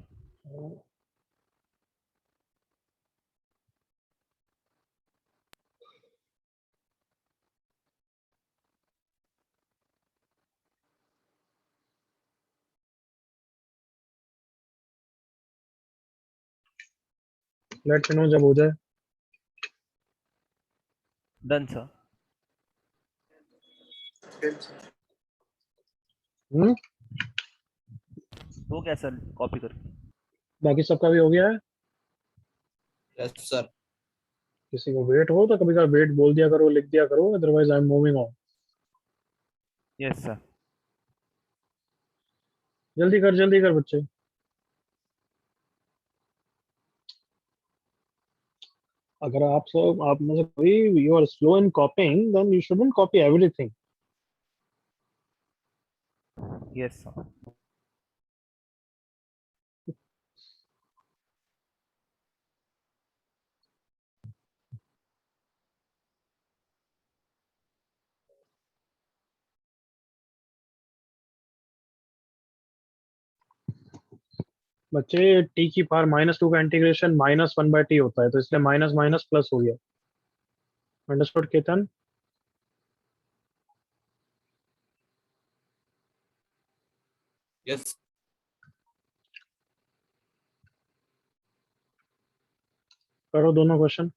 लेट मी नो जब हो जाए। Done sir. हम्म, वो क्या सर, कॉपी करके? बाकी सबका भी हो गया है। Yes sir. किसी को वेट हो तो कभी कभार वेट बोल दिया करो, लिख दिया करो, otherwise I am moving on. Yes sir. जल्दी कर बच्चे। अगर आप में से कोई you are slow in copying, then you shouldn't copy everything. Yes sir. बच्चे टी की पावर माइनस टू का integration minus one by t होता है, तो इसलिए माइनस माइनस प्लस हो गया। अंडरस्टूड केतन? यस। करो दोनों क्वेश्चन।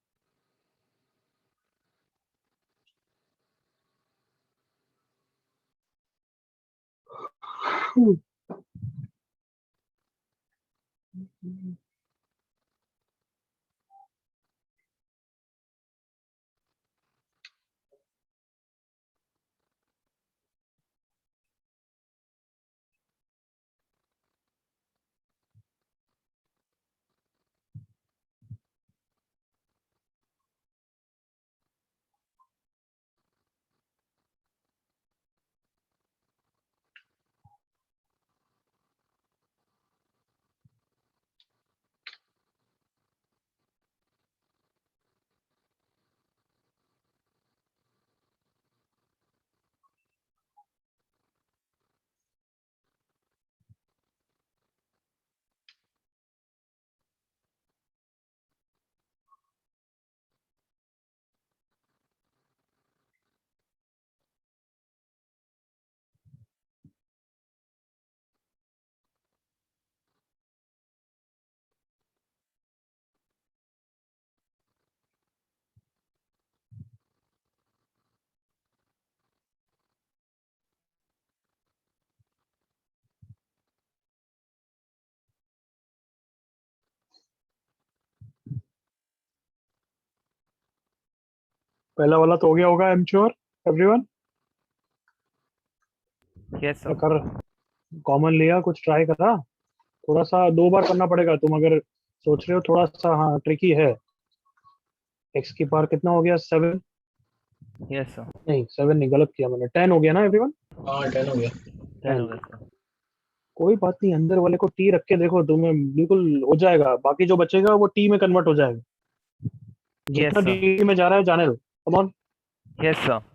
पहला वाला तो हो गया होगा, I am sure everyone. Yes sir. कर कॉमन लिया, कुछ ट्राई करा, थोड़ा सा 2 बार करना पड़ेगा। तुम अगर सोच रहे हो थोड़ा सा, हाँ ट्रिकी है। एक्स की पावर कितना हो गया, 7? Yes sir. नहीं 7 नहीं, गलत किया मैंने, 10 हो गया ना एवरीवन। हाँ 10 हो गया। 10 हो गया सर। कोई बात नहीं, अंदर वाले को टी रख के देखो, तुम्हें बिल्कुल हो जाएगा। बाकी जो बचेगा वो टी में कन्वर्ट हो जाएगा। यस जितना सर। टी में जा रहा है जाने दो, कम ऑन। Yes sir.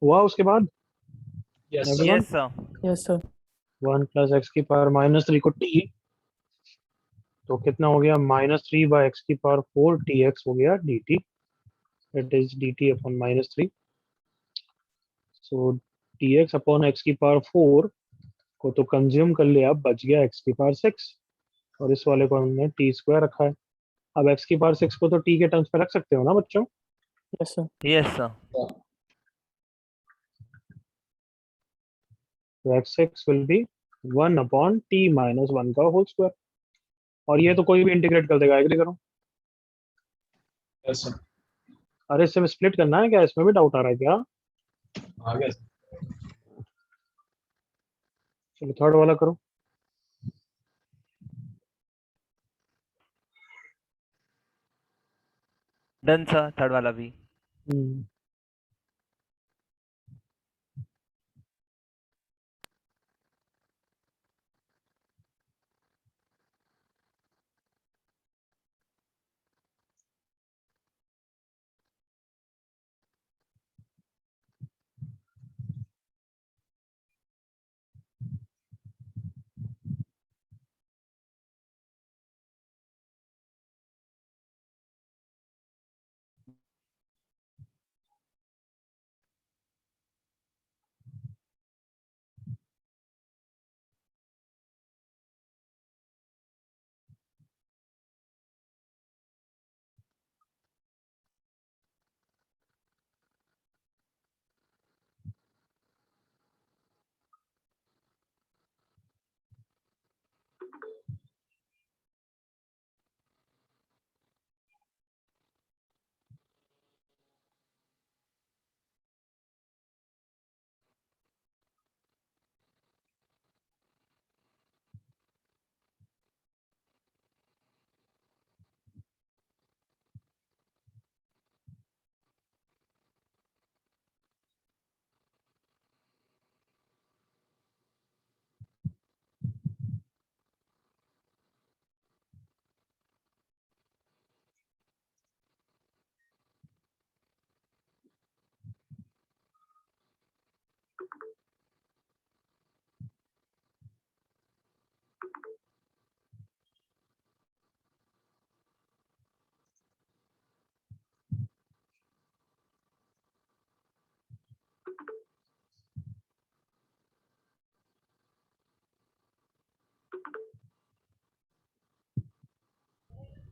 हुआ उसके बाद yes sir. Everyone. Yes sir. Yes sir. 1 plus x की पावर -3 को टी, तो कितना हो गया, -3 बाय एक्स की पावर 4 टी एक्स हो गया D T. It is D T upon -3। So T x upon x की पावर 4 को तो कंज्यूम कर लिया, बच गया एक्स की पावर 6। और इस वाले को हमने टी स्क्वायर रखा है। अब एक्स की पावर 6 को तो टी के टर्म्स में रख सकते हो ना बच्चों। Yes sir. Yes sir. तो x 6 will be 1 upon t minus 1 का होल स्क्वायर। और ये तो कोई भी इंटीग्रेट कर देगा, एग्री करो। Yes sir. अरे इससे स्प्लिट करना है क्या, इसमें भी डाउट आ रहा है क्या? आ गया सर। चलो थर्ड वाला करो। डन सर, थर्ड वाला भी। हम्म,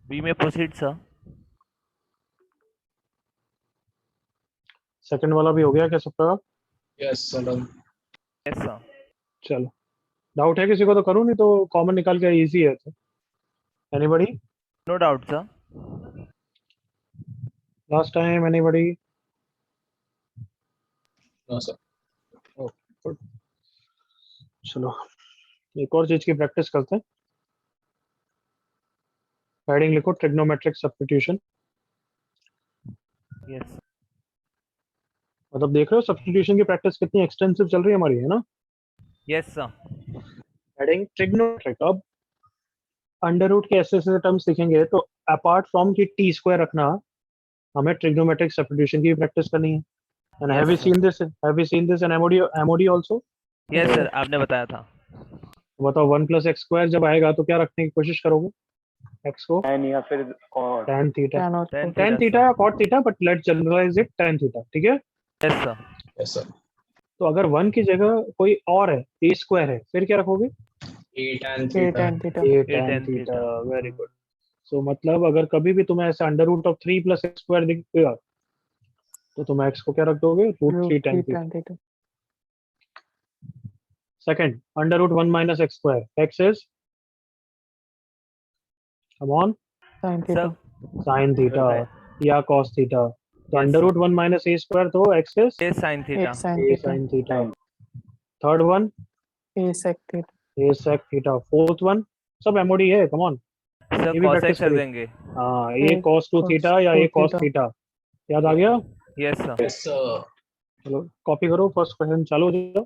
बी में प्रोसीड सर। सेकंड वाला भी हो गया क्या सबका? Yes sir done. Yes sir. चलो, डाउट है किसी को तो करूँ, नहीं तो कॉमन निकाल के इजी है। तो anybody? No doubt sir. Last time anybody? No sir. Good. चलो एक और चीज की प्रैक्टिस करते हैं. हेडिंग लिखो ट्रिग्नोमेट्रिक सब्स्टिट्यूशन. यस. मतलब देख रहे हो सब्स्टिट्यूशन की प्रैक्टिस कितनी एक्सटेंसिव चल रही है हमारी, है ना? Yes sir. Heading trigonometric. अब अंडर रूट के ऐसे ऐसे टर्म्स सीखेंगे तो अपार्ट फ्रॉम की टी स्क्वायर रखना, हमें ट्रिग्नोमेट्रिक सब्स्टिट्यूशन की प्रैक्टिस करनी है. And have you Yes, sir. Seen this? Have you seen this in MoD also? Yes sir, आपने बताया था. बताओ 1 + x² जब आएगा तो क्या रखने की कोशिश करोगे? x को tan या फिर cot. tan theta. Tan tan theta, theta sir. या cot theta, but let's generalize it tan theta. ठीक है? Yes sir. Yes sir. तो अगर 1 की जगह कोई और है, a² है, फिर क्या रखोगे? A tan A theta. tan theta. a A tan tan theta. theta. Very good. So मतलब अगर कभी भी तुम्हें ऐसे अंडर रूट ऑफ 3 + x² दिखेगा तो तुम x को क्या रख दोगे? √3 tan theta. tan theta. Second, under root 1 - x². X is, come on, Sin theta. Sir sin theta या cos theta. तो Yes, under sir. root 1 - a² तो x is A sin A theta. sin a theta. sin theta. Third one, A sec theta. a sec theta. Fourth one, सब MOD है, come on. Sir ये भी cos practice x रख करिए. देंगे. हाँ, a A cos 2 cos theta या 2 a cos theta. theta. याद आ गया? Yes sir. Yes sir. चलो कॉपी करो, फर्स्ट क्वेश्चन चालू हो जाओ.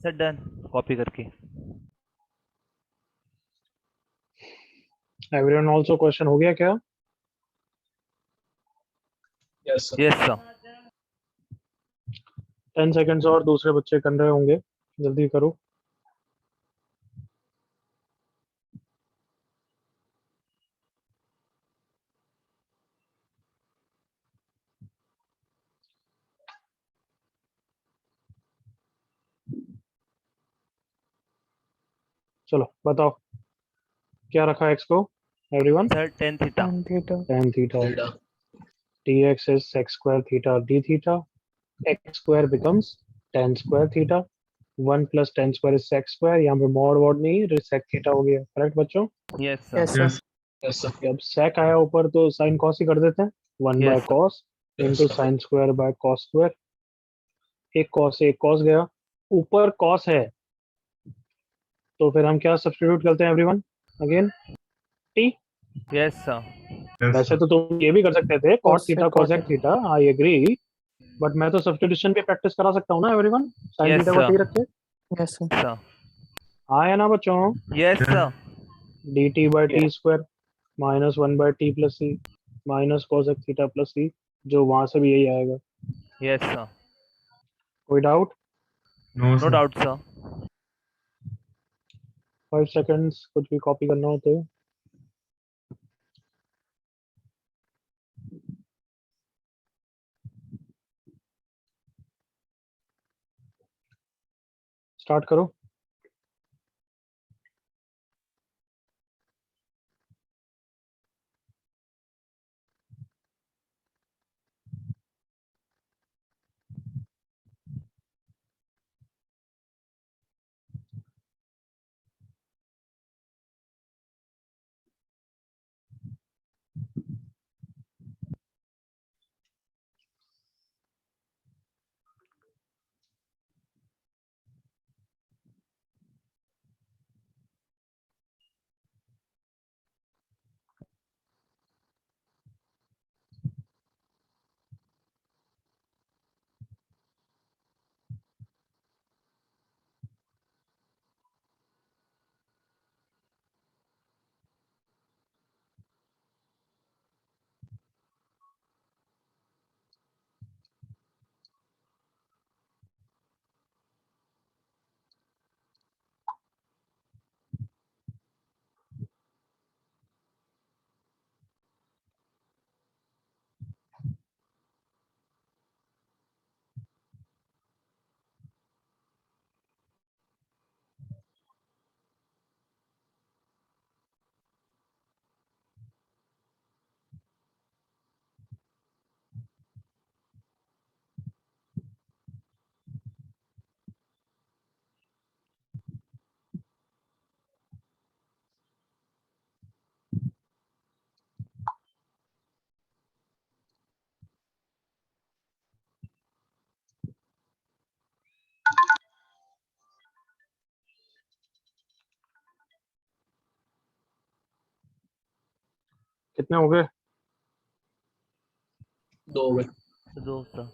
Sir done. कॉपी करके. एवरीवन आल्सो क्वेश्चन हो गया क्या? Yes sir. Yes sir. 10 seconds और दूसरे बच्चे कर रहे होंगे, जल्दी करो. चलो बताओ क्या रखा है x को, everyone? Sir tan theta. Tan theta. tan theta. Theta. dx is sec² theta d theta. x² becomes tan² theta. 1 + tan² is sec². यहाँ पे mod वॉड नहीं, sec theta हो गया. करेक्ट बच्चों? Yes sir. Yes sir. Yes. Yes sir. अब sec आया ऊपर तो sin cos ही कर देते हैं. 1 Yes, by sir. cos Yes, into sir. sin square by cos square. एक cos गया, ऊपर cos है तो फिर हम क्या सब्स्टिट्यूट करते हैं everyone? Again t. Yes sir. वैसे तो तुम ये भी कर सकते थे cot Cos theta sec, cosec cot. Theta, I agree, but मैं तो सब्स्टिट्यूशन पे प्रैक्टिस करा सकता हूँ ना एवरीवन. sin Yes, थीटा को sir. t रख के. Yes sir. सर. हाँ है ना बच्चों? Yes sir. dt by t square minus 1 by t plus c minus cosec theta plus c, जो वहां से भी यही आएगा. Yes sir. कोई doubt? No no doubt sir. 5 seconds, कुछ भी कॉपी करना हो तो. स्टार्ट करो। कितने हो गए? 2 हो गए। दो सर।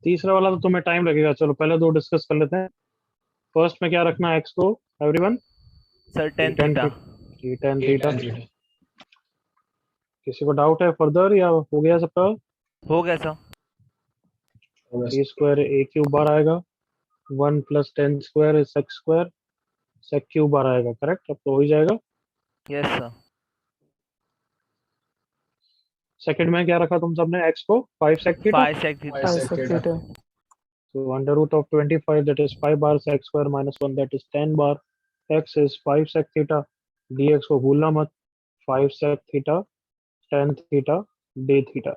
तीसरा वाला तो तुम्हें टाइम लगेगा। चलो पहले दो डिस्कस कर लेते हैं। फर्स्ट में क्या रखना है एक्स को? Everyone sir ten tan theta. tan ये थीटा। tan theta. किसी को डाउट है फर्दर या हो गया सबका? हो गया सर। हो गया। ए स्क्वायर ए क्यूब बार आएगा, 1 plus tan square sec square, sec cube बार आएगा। करेक्ट? अब तो हो ही जाएगा। Yes sir. सेकंड में क्या रखा तुम सबने? एक्स को 5 sec theta. 5 sec theta। 5 5 sec sec theta। theta. So under root of 25, that is 5 bar sec square minus 1, that is 10 bar. X is 5 sec theta. dx को भूलना मत। 5 sec theta tan theta d theta।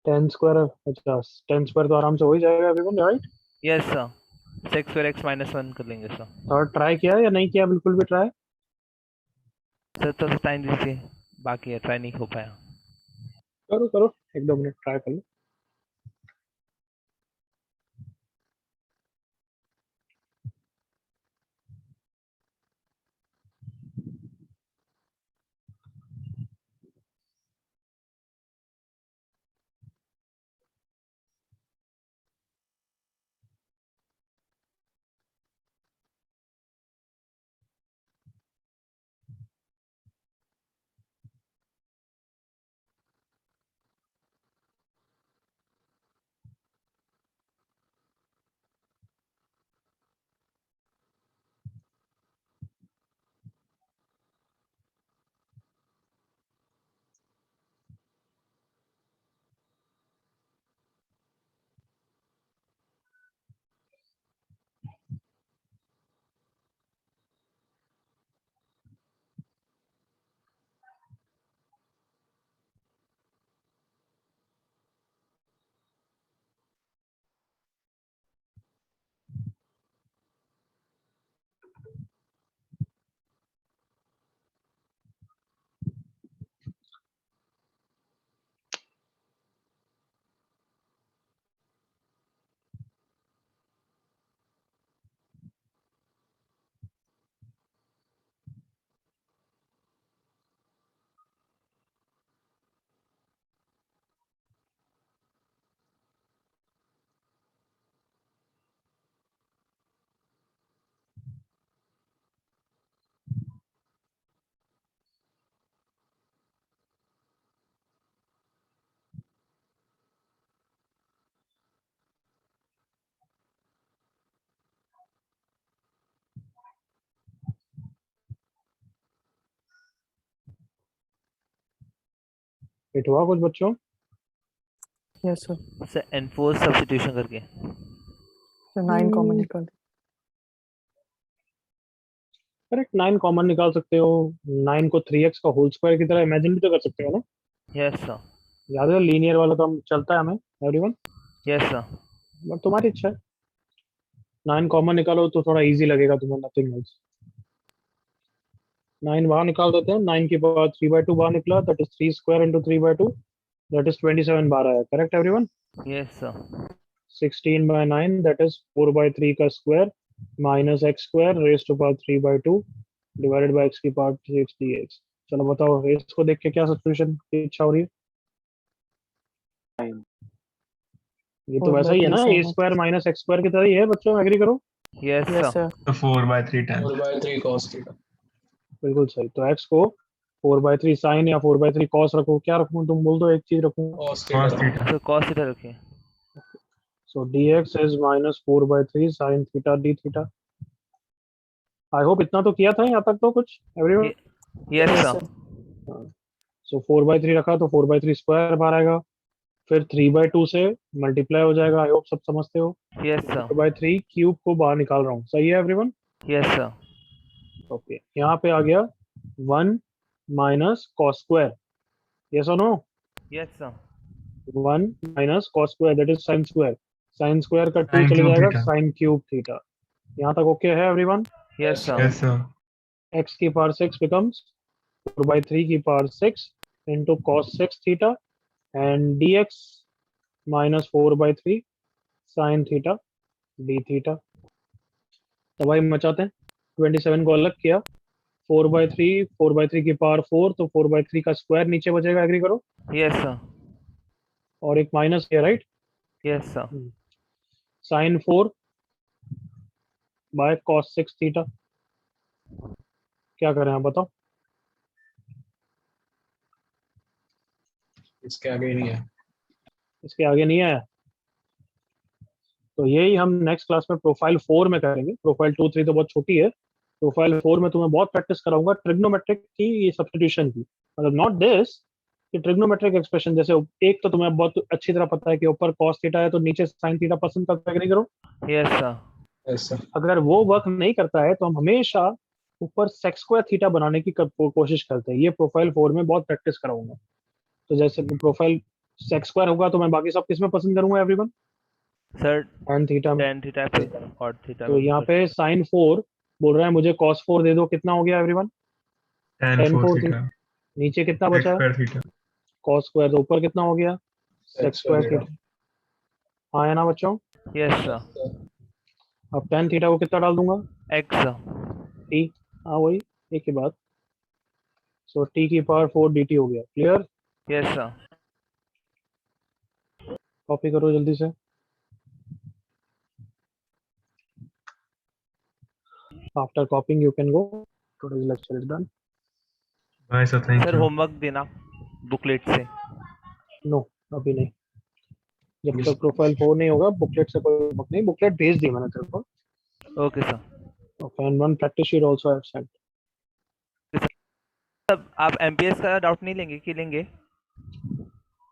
10 square, अच्छा 10 square तो आराम से हो ही जाएगा अभी, right? Yes sir. sec square x minus 1 कर लेंगे सर। थर्ड ट्राई किया या नहीं किया? बिल्कुल भी ट्राई। सर तो टाइम दीजिए, बाकी है, ट्राई नहीं हो पाया। करो करो, एक दो मिनट ट्राई कर लो। हिट हुआ कुछ बच्चों? Yes, sir. Sir enforce substitution करके So 9 common निकाल दिया. करेक्ट, 9 कॉमन निकाल सकते हो। 9 को 3x का होल स्क्वायर की तरह इमेजिन भी तो कर सकते हो ना। यस सर याद है लीनियर वाला काम चलता है हमें एवरीवन, यस सर बट तुम्हारी इच्छा है। 9 कॉमन निकालो तो थोड़ा इजी लगेगा तुम्हें, नथिंग एल्स। 9 बाहर निकाल देते हैं। 9 के बाद 3/2 बाहर निकला, that is 3 square into 3/2, that is 27 बाहर आया। Correct everyone? Yes sir 16/9 that is 4/3 का square minus x square raise to power 3/2 divided by x की पावर 6 dx। चलो बताओ रेस को देख के क्या सब्स्टिट्यूशन की इच्छा हो रही है? ये तो 4 वैसा by ही है 3 ना, ए sin x. Square minus x square की तरह ही है बच्चों, एग्री करो? Yes Yes, sir sir. तो 4/3 tan 4/3 cos थीटा। बिल्कुल सही। तो एक्स को 4/3 साइन या 4/3 कॉस रखो, क्या रखूं तुम बोल दो, एक चीज रखूं। cos cos theta. Theta sir cos theta रखिए सो dx is minus 4/3 sine theta D theta. I hope इतना तो किया था यहाँ तक तो कुछ everyone. Yes Yes, sir sir. सो 4/3 रखा तो 4/3 स्क्वायर बाहर आएगा, फिर 3/2 से मल्टीप्लाई हो जाएगा। आई होप सब समझते हो। यस सर 4/3 क्यूब को बाहर निकाल रहा हूँ, सही है एवरीवन? यस सर ओके, यहाँ पे आ गया 1 माइनस कॉस स्क्वायर, यस और no? Yes sir 1 minus cos square that is sine square. Sine square का 2 sin चले cube जाएगा, theta साइन क्यूब थीटा। यहाँ तक ओके है everyone? Yes sir yes sir x की पावर 6 becomes 4/3 की power 6 into cos 6 theta and dx minus 4/3 sin theta d theta। तबाही मचाते हैं। 27 को अलग किया, 4/3 की पावर 4, तो 4/3 का स्क्वायर नीचे बचेगा, एग्री करो? यस सर और एक माइनस है, right? Yes sir sine 4 by cos 6 theta. क्या करें आप बताओ? इसके आगे ही नहीं है। इसके आगे नहीं आया, तो यही हम नेक्स्ट क्लास में प्रोफाइल 4 में करेंगे। प्रोफाइल 2 3 तो बहुत छोटी है। प्रोफाइल 4 में तुम्हें बहुत प्रैक्टिस कराऊंगा ट्रिग्नोमेट्रिक की, ये सब्स्टिट्यूशन की, मतलब नॉट दिस कि ट्रिग्नोमेट्रिक एक्सप्रेशन। जैसे एक तो तुम्हें बहुत अच्छी तरह पता है कि ऊपर कॉस थीटा है तो नीचे साइन थीटा पसंद करते हैं, नहीं करो? Yes sir yes sir. अगर वो वर्क नहीं करता है तो हम हमेशा ऊपर सेक्स स्क्वायर थीटा बनाने की कोशिश करते हैं। ये प्रोफाइल 4 में बहुत प्रैक्टिस कराऊंगा। तो जैसे प्रोफाइल सेक्स स्क्वायर होगा तो मैं बाकी सब किस में पसंद करूंगा एवरीवन? सर tan थीटा में। tan थीटा पे और थीटा तो में यहाँ पे साइन 4 बोल रहा है मुझे cos 4 दे दो, कितना हो गया एवरीवन? tan tan 4 4 theta नीचे कितना sec बचा है? square theta cos स्क्वायर, तो ऊपर कितना हो गया? Sex square theta. थीटा। हाँ है ना बच्चों? यस सर अब tan थीटा को कितना डाल दूंगा? X sir t। हाँ वही, एक ही बात। सो t की पावर 4 dt हो गया। क्लियर? यस सर कॉपी करो जल्दी से। After कॉपिंग you can go, today's lecture is done. bye sir thank sir you homework देना बुकलेट से नो अभी नहीं, जब तक प्रोफाइल 4 नहीं होगा बुकलेट से कोई होमवर्क नहीं। बुकलेट भेज दी मैंने तेरे को। Okay sir okay, and one practice sheet also I have sent. आप एमपीएस का डाउट नहीं लेंगे कि लेंगे